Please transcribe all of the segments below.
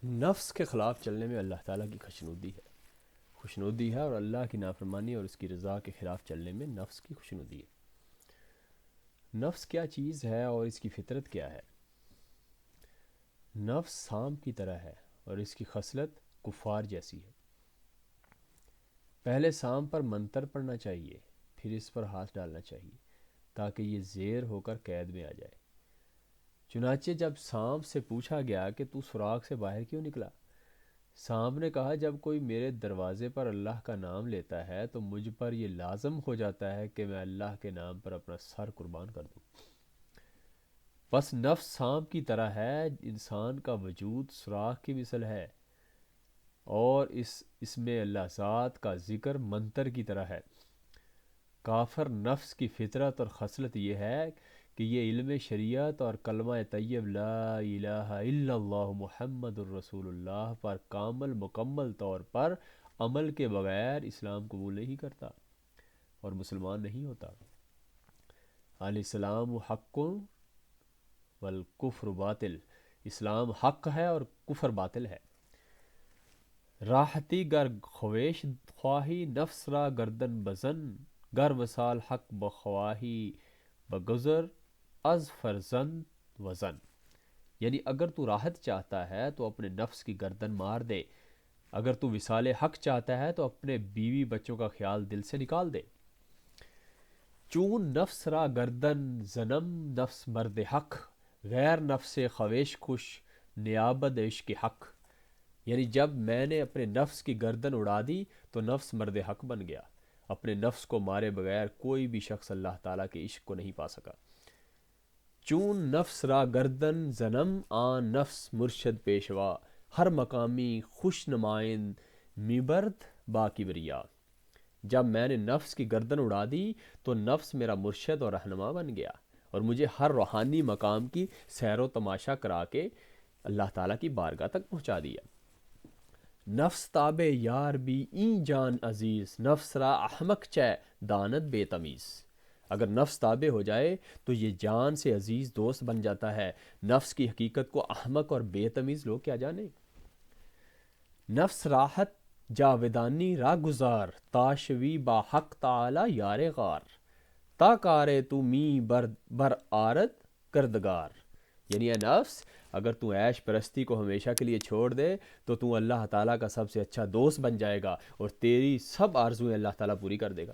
نفس کے خلاف چلنے میں اللہ تعالیٰ کی خوشنودی ہے اور اللہ کی نافرمانی اور اس کی رضا کے خلاف چلنے میں نفس کی خوشنودی ہے۔ نفس کیا چیز ہے اور اس کی فطرت کیا ہے؟ نفس سانپ کی طرح ہے اور اس کی خصلت کفار جیسی ہے۔ پہلے سانپ پر منتر پڑنا چاہیے، پھر اس پر ہاتھ ڈالنا چاہیے تاکہ یہ زیر ہو کر قید میں آ جائے۔ چنانچہ جب سانپ سے پوچھا گیا کہ تو سوراخ سے باہر کیوں نکلا، سانپ نے کہا جب کوئی میرے دروازے پر اللہ کا نام لیتا ہے تو مجھ پر یہ لازم ہو جاتا ہے کہ میں اللہ کے نام پر اپنا سر قربان کر دوں۔ بس نفس سانپ کی طرح ہے، انسان کا وجود سوراخ کی مثل ہے اور اس میں اللہ ذات کا ذکر منتر کی طرح ہے۔ کافر نفس کی فطرت اور خصلت یہ ہے کہ یہ علم شریعت اور کلمہ طیب لا الہ الا اللہ محمد الرسول اللہ پر مکمل طور پر عمل کے بغیر اسلام قبول نہیں کرتا اور مسلمان نہیں ہوتا۔ الاسلام حق والکفر باطل، اسلام حق ہے اور کفر باطل ہے۔ راحتی گر خویش خواہی نفس را گردن بزن، گر وصال حق بخواہی بگذر از فرزند وزن۔ یعنی اگر تو راحت چاہتا ہے تو اپنے نفس کی گردن مار دے، اگر تو وصال حق چاہتا ہے تو اپنے بیوی بچوں کا خیال دل سے نکال دے۔ چون نفس را گردن زنم نفس مرد حق، غیر نفس خویش خوش نیابد عشق حق۔ یعنی جب میں نے اپنے نفس کی گردن اڑا دی تو نفس مرد حق بن گیا۔ اپنے نفس کو مارے بغیر کوئی بھی شخص اللہ تعالیٰ کے عشق کو نہیں پا سکا۔ چون نفس را گردن زنم آن نفس مرشد پیشوا، ہر مقامی خوش نمائند میبرد با کبریا۔ جب میں نے نفس کی گردن اڑا دی تو نفس میرا مرشد اور رہنما بن گیا اور مجھے ہر روحانی مقام کی سیر و تماشا کرا کے اللہ تعالیٰ کی بارگاہ تک پہنچا دیا۔ نفس تابع یار بھی این جان عزیز، نفس را احمق چے داند بے تمیز۔ اگر نفس تابع ہو جائے تو یہ جان سے عزیز دوست بن جاتا ہے، نفس کی حقیقت کو احمق اور بے تمیز لوگ کیا جانے۔ نفس راحت جاودانی را گزار، تاشوی با حق تعالی یار غار، تا کارے تو می بر آرد کردگار۔ یعنی اے نفس، اگر تو عیش پرستی کو ہمیشہ کے لیے چھوڑ دے تو اللہ تعالیٰ کا سب سے اچھا دوست بن جائے گا اور تیری سب آرزویں اللہ تعالیٰ پوری کر دے گا۔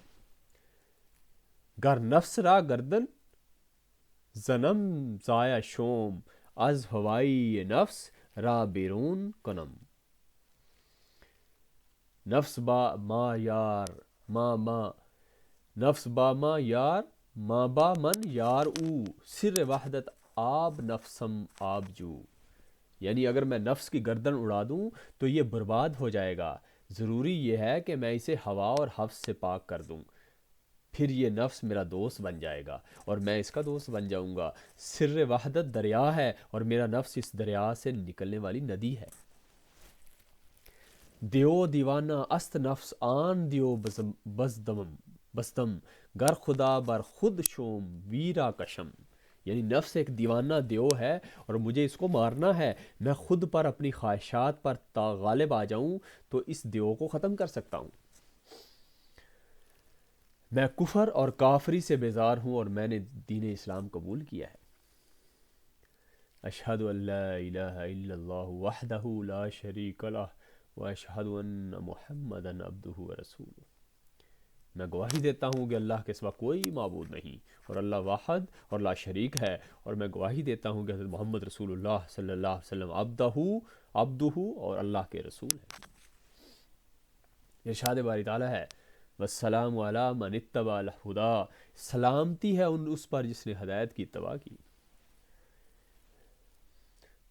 گر نفس را گردن زنم زایا شوم، از ہوائی نفس را بیرون کنم۔ نفس با ما یار نفس با ما یار ما با من یار او، سر وحدت آب نفسم آب جو۔ یعنی اگر میں نفس کی گردن اڑا دوں تو یہ برباد ہو جائے گا، ضروری یہ ہے کہ میں اسے ہوا اور حفظ سے پاک کر دوں، پھر یہ نفس میرا دوست بن جائے گا اور میں اس کا دوست بن جاؤں گا۔ سر وحدت دریا ہے اور میرا نفس اس دریا سے نکلنے والی ندی ہے۔ دیو دیوانہ است نفس آن دیو بزدم، گر خدا بر خود شوم ویرا کشم۔ یعنی نفس ایک دیوانہ دیو ہے اور مجھے اس کو مارنا ہے، میں خود پر اپنی خواہشات پر غالب آ جاؤں تو اس دیو کو ختم کر سکتا ہوں۔ میں کفر اور کافری سے بیزار ہوں اور میں نے دین اسلام قبول کیا ہے۔ اشہد ان لا الہ الا اللہ وحدہ لا شریک لہ واشہد ان محمدا عبدہ ورسولہ۔ میں گواہی دیتا ہوں کہ اللہ کے سوا کوئی معبود نہیں اور اللہ واحد اور لا شریک ہے، اور میں گواہی دیتا ہوں کہ حضرت محمد رسول اللہ صلی اللہ علیہ وسلم عبدہ اور اللہ کے رسول ہے۔ ارشاد باری تعالیٰ ہے والسلام علی من اتبع الہدی، سلامتی ہے اس پر جس نے ہدایت کی اتباع کی۔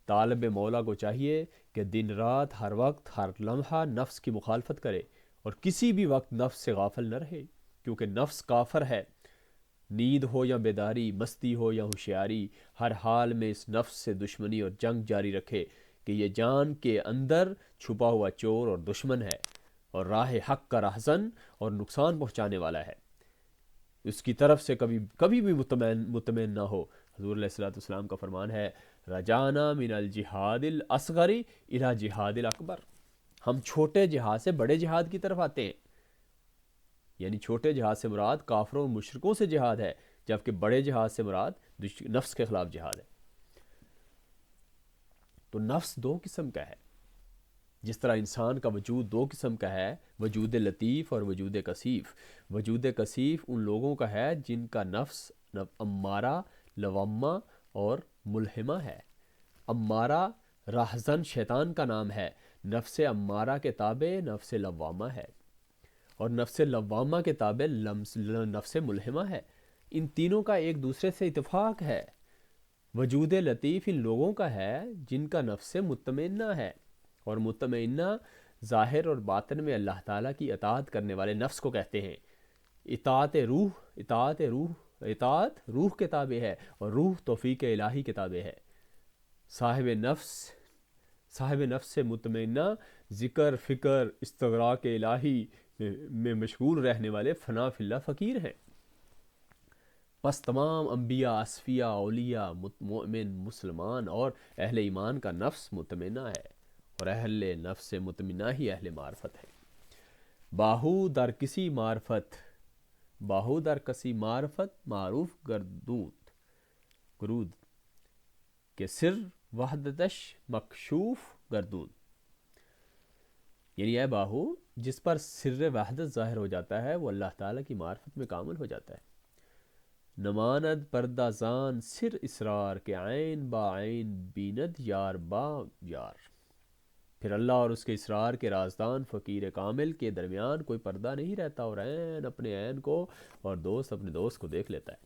طالب مولا کو چاہیے کہ دن رات ہر وقت ہر لمحہ نفس کی مخالفت کرے اور کسی بھی وقت نفس سے غافل نہ رہے، کیونکہ نفس کافر ہے۔ نیند ہو یا بیداری، مستی ہو یا ہوشیاری، ہر حال میں اس نفس سے دشمنی اور جنگ جاری رکھے کہ یہ جان کے اندر چھپا ہوا چور اور دشمن ہے اور راہ حق کا رہزن اور نقصان پہنچانے والا ہے۔ اس کی طرف سے کبھی بھی مطمئن نہ ہو۔ حضور علیہ الصلوۃ والسلام کا فرمان ہے رجانا من الجہاد الاصغر الی جہاد الاکبر، ہم چھوٹے جہاد سے بڑے جہاد کی طرف آتے ہیں، یعنی چھوٹے جہاد سے مراد کافروں اور مشرکوں سے جہاد ہے، جبکہ بڑے جہاد سے مراد نفس کے خلاف جہاد ہے۔ تو نفس دو قسم کا ہے، جس طرح انسان کا وجود دو قسم کا ہے، وجود لطیف اور وجود کثیف۔ وجود کثیف ان لوگوں کا ہے جن کا نفس امارہ، لوامہ اور ملہمہ ہے۔ امارہ راہزن شیطان کا نام ہے، نفس امارہ کے تابع نفس لوامہ ہے، اور نفس لوامہ کے تابع نفس ملہمہ ہے۔ ان تینوں کا ایک دوسرے سے اتفاق ہے۔ وجود لطیف ان لوگوں کا ہے جن کا نفس مطمئنہ ہے، اور مطمئنہ ظاہر اور باطن میں اللہ تعالیٰ کی اطاعت کرنے والے نفس کو کہتے ہیں۔ اطاعت روح کے تابع ہے، اور روح توفیق الہی کے تابع ہے۔ صاحب نفس سے مطمئنہ ذکر، فکر، استغراق الہی میں مشغول رہنے والے فنا فی اللہ فقیر ہیں۔ پس تمام انبیاء، اصفیاء، اولیاء، مومن، مسلمان اور اہل ایمان کا نفس مطمئنہ ہے، اور اہل نفس مطمئنہ ہی اہل معرفت ہے۔ باہو در کسی معرفت معروف گرود کہ سر وحدتش مکشوف گردود، یعنی اے باہو جس پر سر وحدت ظاہر ہو جاتا ہے وہ اللہ تعالیٰ کی معرفت میں کامل ہو جاتا ہے۔ نماند پردہ زان سر اسرار کے عین با عین بیند یار با یار، پھر اللہ اور اس کے اسرار کے رازدان فقیر کامل کے درمیان کوئی پردہ نہیں رہتا، اور عین اپنے عین کو اور دوست اپنے دوست کو دیکھ لیتا ہے۔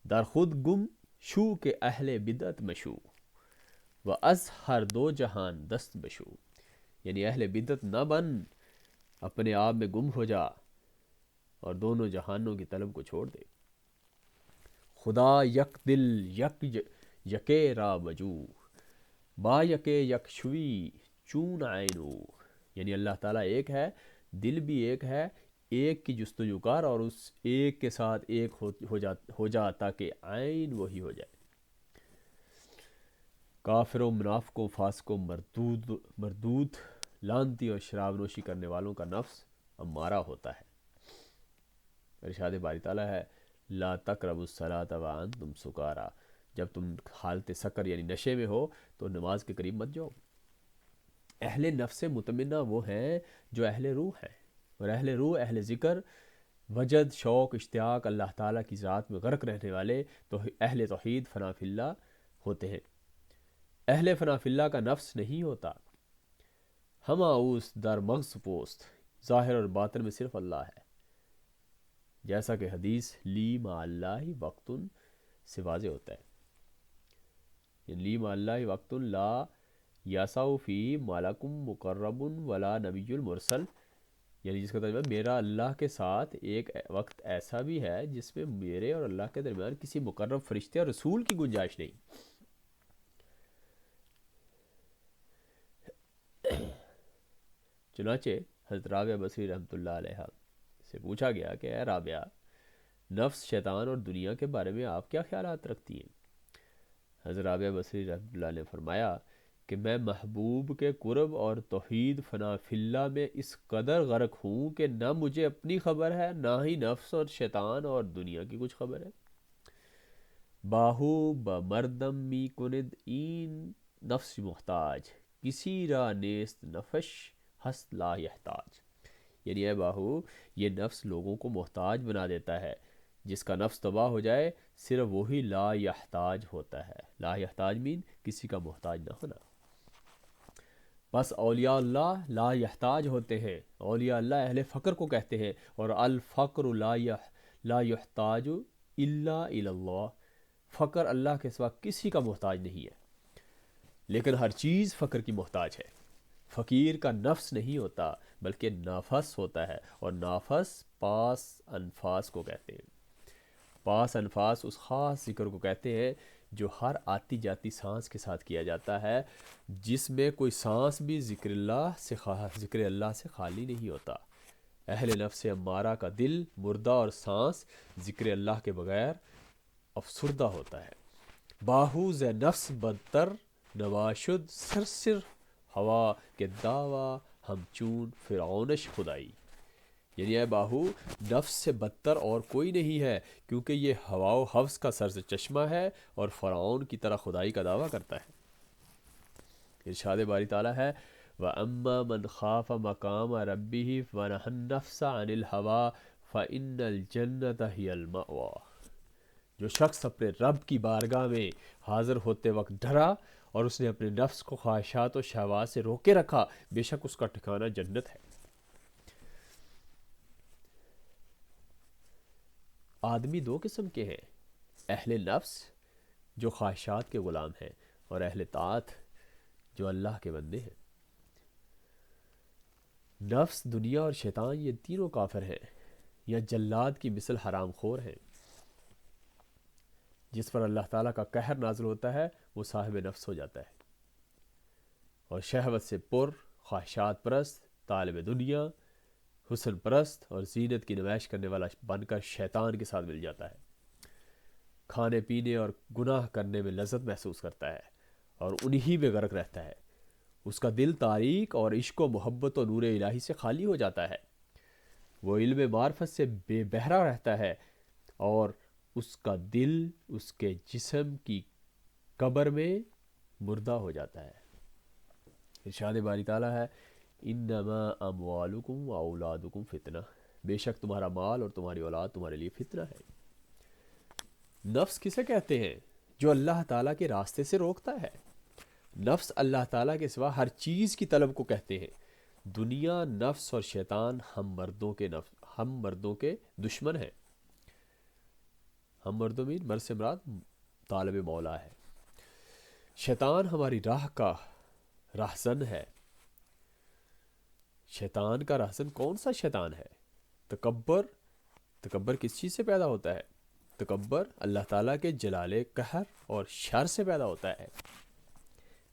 در خود گم شو کے اہل بدعت مشو و از ہر دو جہان دست بشو، یعنی اہل بدعت نہ بن، اپنے آپ میں گم ہو جا اور دونوں جہانوں کی طلب کو چھوڑ دے۔ خدا یک دل یکے را وجو با یکے یک شوی چون عینو، یعنی اللہ تعالیٰ ایک ہے، دل بھی ایک ہے، ایک کی جستجو کر اور اس ایک کے ساتھ ایک ہو جا تاکہ عین وہی ہو جائے۔ کافروں، منافقوں، فاسقوں، مردود، لانتی اور شراب نوشی کرنے والوں کا نفس امارہ ہوتا ہے۔ ارشاد باری تعالیٰ ہے لا تقربوا الصلاۃ وانتم سکارا، جب تم حالت سکر یعنی نشے میں ہو تو نماز کے قریب مت جاؤ۔ اہل نفس مطمئنہ وہ ہیں جو اہل روح ہیں، اور اہل روح، اہل ذکر، وجد، شوق، اشتیاق، اللہ تعالیٰ کی ذات میں غرق رہنے والے تو اہل توحید فنا فی اللہ ہوتے ہیں۔ اہل فنا فی اللہ کا نفس نہیں ہوتا، ہم آؤس در مغز پوست، ظاہر اور باطن میں صرف اللہ ہے، جیسا کہ حدیث لی مع اللہ وقت سے واضح ہوتا ہے۔ یعنی لی مع اللہ وقت لا یاسع فی ملکم مقرب ولا نبی المرسل، یعنی جس کا ترجمہ میرا اللہ کے ساتھ ایک وقت ایسا بھی ہے جس میں میرے اور اللہ کے درمیان کسی مقرب فرشتے اور رسول کی گنجائش نہیں۔ چنانچہ حضرت رابعہ بصری رحمۃ اللہ علیہ سے پوچھا گیا کہ اے رابعہ، نفس، شیطان اور دنیا کے بارے میں آپ کیا خیالات رکھتی ہیں؟ حضرت رابعہ بصری رحمۃ اللہ نے فرمایا کہ میں محبوب کے قرب اور توحید فنا فی اللہ میں اس قدر غرق ہوں کہ نہ مجھے اپنی خبر ہے، نہ ہی نفس اور شیطان اور دنیا کی کچھ خبر ہے۔ باہو بمردم می کند این نفس محتاج کسی را نیست نفش ہست لا یحتاج، یعنی اے باہو یہ نفس لوگوں کو محتاج بنا دیتا ہے، جس کا نفس تباہ ہو جائے صرف وہی لا یحتاج ہوتا ہے۔ لا یحتاج مین کسی کا محتاج نہ ہونا۔ بس اولیاء اللہ لا یحتاج ہوتے ہیں، اولیاء اللہ اہل فقر کو کہتے ہیں، اور الفقر لا یحتاج الا الی اللہ، فقر اللہ کے سوا کسی کا محتاج نہیں ہے، لیکن ہر چیز فقر کی محتاج ہے۔ فقیر کا نفس نہیں ہوتا بلکہ نفس ہوتا ہے، اور نفس پاس انفاس کو کہتے ہیں۔ پاس انفاس اس خاص ذکر کو کہتے ہیں جو ہر آتی جاتی سانس کے ساتھ کیا جاتا ہے، جس میں کوئی سانس بھی ذکر اللہ سے خالی نہیں ہوتا۔ اہل نفس امارہ کا دل مردہ اور سانس ذکر اللہ کے بغیر افسردہ ہوتا ہے۔ باہو ز نفس بدتر نواشد سرسر ہوا کے دعویٰ ہم چون فرعونش خدائی. یعنی اے باہو، نفس سے بدتر اور کوئی نہیں ہے، کیونکہ یہ ہوا و حوث کا سر سے چشمہ ہے اور فرعون کی طرح خدائی کا دعویٰ کرتا ہے. ارشاد باری تعالیٰ ہے وَأَمَّا مَنْ خَافَ مَقَامَ رَبِّهِ وَنَهَى النَّفْسَ عَنِ الْهَوَىٰ فَإِنَّ الْجَنَّةَ هِيَ الْمَأْوَىٰ. جو شخص اپنے رب کی بارگاہ میں حاضر ہوتے وقت ڈرا اور اس نے اپنے نفس کو خواہشات و شہوات سے روکے رکھا، بے شک اس کا ٹھکانہ جنت ہے. آدمی دو قسم کے ہیں، اہل نفس جو خواہشات کے غلام ہیں، اور اہل طاعت جو اللہ کے بندے ہیں. نفس، دنیا اور شیطان یہ تینوں کافر ہیں یا جلاد کی مثل حرام خور ہیں. جس پر اللہ تعالیٰ کا قہر نازل ہوتا ہے وہ صاحب نفس ہو جاتا ہے، اور شہوت سے پر، خواہشات پرست، طالب دنیا، حسن پرست اور زینت کی نمائش کرنے والا بن کر شیطان کے ساتھ مل جاتا ہے. کھانے پینے اور گناہ کرنے میں لذت محسوس کرتا ہے اور انہی میں غرق رہتا ہے. اس کا دل تاریک اور عشق و محبت و نور الہی سے خالی ہو جاتا ہے. وہ علم معرفت سے بے بہرا رہتا ہے اور اس کا دل اس کے جسم کی قبر میں مردہ ہو جاتا ہے. ارشاد باری تعالیٰ ہے انما اموالکم و اولادکم فتنہ، بے شک تمہارا مال اور تمہاری اولاد تمہارے لیے فتنہ ہے. نفس کسے کہتے ہیں؟ جو اللہ تعالیٰ کے راستے سے روکتا ہے. نفس اللہ تعالیٰ کے سوا ہر چیز کی طلب کو کہتے ہیں. دنیا، نفس اور شیطان ہم مردوں کے دشمن ہیں. ہم مردوں میں مرد سے مراد طالب مولا ہے. شیطان ہماری راہ کا رہزن ہے. شیطان کا رہزن کون سا شیطان ہے؟ تکبر کس چیز سے پیدا ہوتا ہے؟ تکبر اللہ تعالیٰ کے جلال قہر اور شر سے پیدا ہوتا ہے.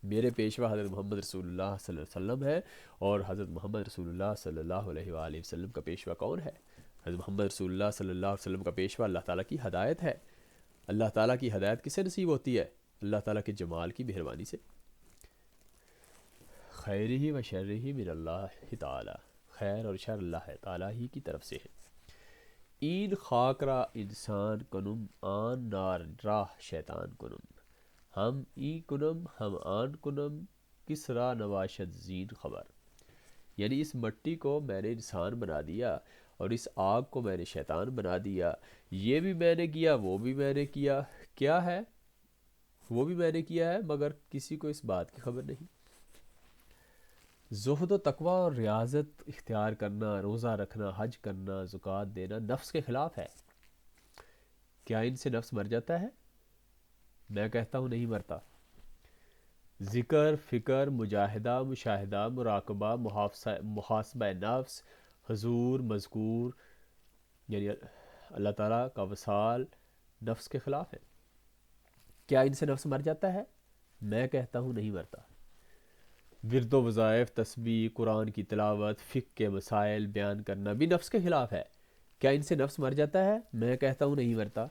میرے پیشوا حضرت محمد رسول اللہ صلی اللہ علیہ وسلم ہے، اور حضرت محمد رسول اللہ صلی اللہ علیہ وآلہ وسلم کا پیشوا کون ہے؟ حضرت محمد رسول اللہ صلی اللہ علیہ وسلم کا پیشوا اللہ تعالیٰ کی ہدایت ہے. اللہ تعالیٰ کی ہدایت کسے نصیب ہوتی ہے؟ اللہ تعالیٰ کے جمال کی مہربانی سے. خیرہ و شرہ من اللہ تعالیٰ، خیر اور شر اللہ تعالیٰ ہی کی طرف سے ہے. این خاک را انسان کنم آن نار راہ شیطان کنم، ہم ای کنم ہم آن کنم کس را نواشد زین خبر. یعنی اس مٹی کو میں نے انسان بنا دیا اور اس آگ کو میں نے شیطان بنا دیا. یہ بھی میں نے کیا، وہ بھی میں نے کیا. کیا ہے؟ وہ بھی میں نے کیا ہے، مگر کسی کو اس بات کی خبر نہیں. زہد و تقوی اور ریاضت اختیار کرنا، روزہ رکھنا، حج کرنا، زکوٰۃ دینا نفس کے خلاف ہے. کیا ان سے نفس مر جاتا ہے؟ میں کہتا ہوں نہیں مرتا. ذکر، فکر، مجاہدہ، مشاہدہ، مراقبہ، محاسبہ نفس، حضور، مذکور، یعنی اللہ تعالیٰ کا وصال نفس کے خلاف ہے. کیا ان سے نفس مر جاتا ہے؟ میں کہتا ہوں نہیں مرتا. ورد و وظائف، تسبیح، قرآن کی تلاوت، فقہ کے مسائل بیان کرنا بھی نفس کے خلاف ہے. کیا ان سے نفس مر جاتا ہے؟ میں کہتا ہوں نہیں مرتا.